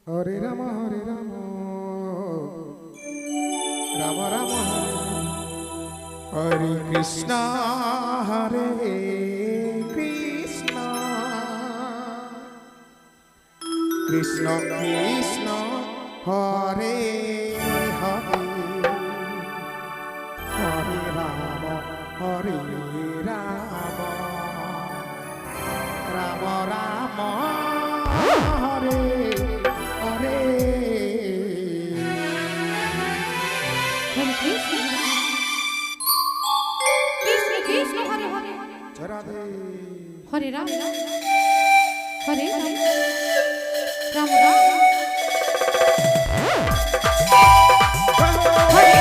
হরে রাম রাম রাম হরে কৃষ্ণ হরে কৃষ্ণ কৃষ্ণ কৃষ্ণ হরে হরে হরে রাম রাম রাম হরে হরে হরে কৃষ্ণ কৃষ্ণ কৃষ্ণ হরে হরে রাধে হরে রাম হরে রাম রাম রাম হরে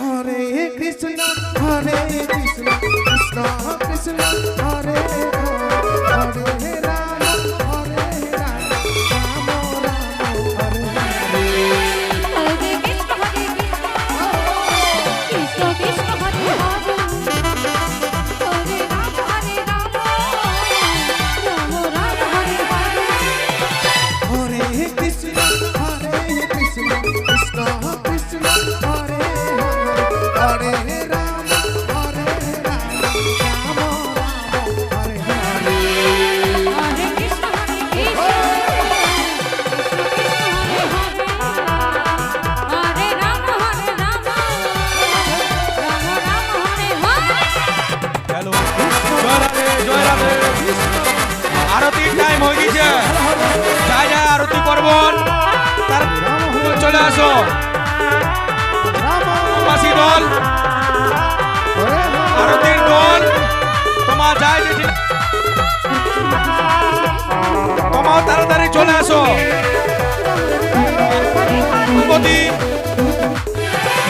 হরে কৃষ্ণ হরে কৃষ্ণ কৃষ্ণ কৃষ্ণ হরে হরে রাম রাম হরে হরে হরে কৃষ্ণ কৃষ্ণ কৃষ্ণ হরে হরে হরে রাম রাম হরে হরে হরে কৃষ্ণ কৃষ্ণ কৃষ্ণ কৃষ্ণ হরে হরে রাম রাম হরে হরে হরে কৃষ্ণ কৃষ্ণ হরে Ram Ram Hare Hare hello জয় রাধে আরতির time হয়ে গেছে যাই যাই আরতি করবন তার চলে আসো বাসী দল আরতির দল তোমার যাই যেটি তোমার তাড়াতাড়ি চলে আসো ভূপতি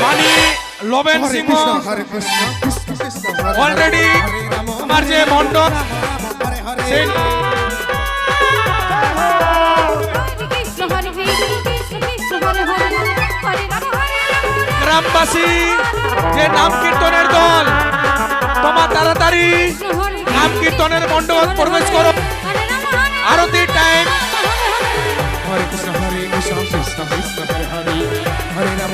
মানি লবেন হরে সিংহ কৃষ্ণ হরে কৃষ্ণ কৃষ্ণ কৃষ্ণ হরে অলরেডি আমার যে মণ্ডপ হরে হরে সেই কৃষ্ণ হরে কৃষ্ণ কৃষ্ণ হরে হরে হরে রাম গ্রামবাসী যে নাম কীর্তনের দল তোমার তাড়াতাড়ি নাম কীর্তনের মণ্ডপ প্রবেশ করো আরতির টাইম হরে কৃষ্ণ কৃষ্ণ কৃষ্ণ হরে হরে হরে রাম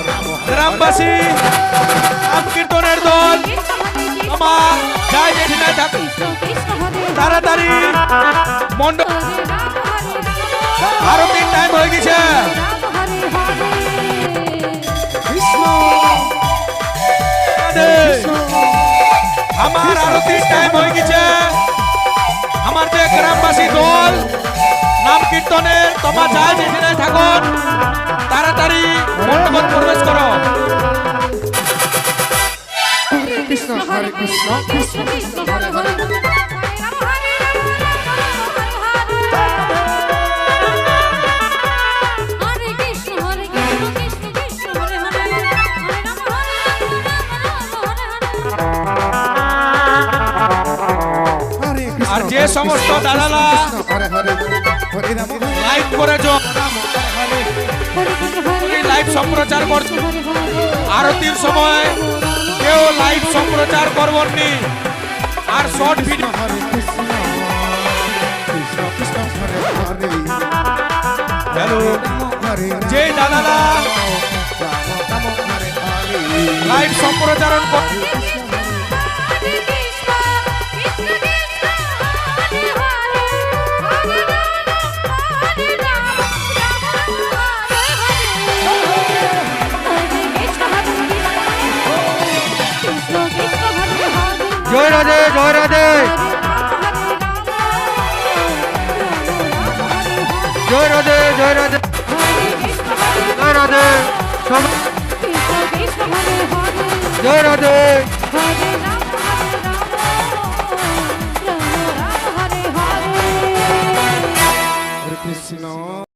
রাম গ্রামবাসী নাম কীর্তনের দল তোমার যাই যেখানে থাকো তাড়াতাড়ি মণ্ডপ আরতির টাইম হয়ে গেছে কৃষ্ণ আমার আরতির টাইম হয়ে গেছে আমার যে গ্রামবাসী দল নাম কীর্তনের তোমার যাই যেখানে থাকুন তাড়াতাড়ি মণ্ডপে প্রবেশ করো কৃষ্ণ হরে কৃষ্ণ কৃষ্ণ কৃষ্ণ হরে হরে হরে কৃষ্ণ আর যে সমস্ত দাদারা হরে হরে হরে রাম লাইভ করেছো লাইভ সম্প্রচার করছো আরতির সময় কেউ লাইভ সম্প্রচার করবনি আর শর্ট ভিডিও হরে কৃষ্ণ কৃষ্ণ কৃষ্ণ হরে হরে হ্যালো হরে যে দাদারা রাম হরে হরে লাইভ সম্প্রচারণ জয় রাধে জয় রাধে জয় রাধে জয় রাধে জয় রাধে জয় রাধে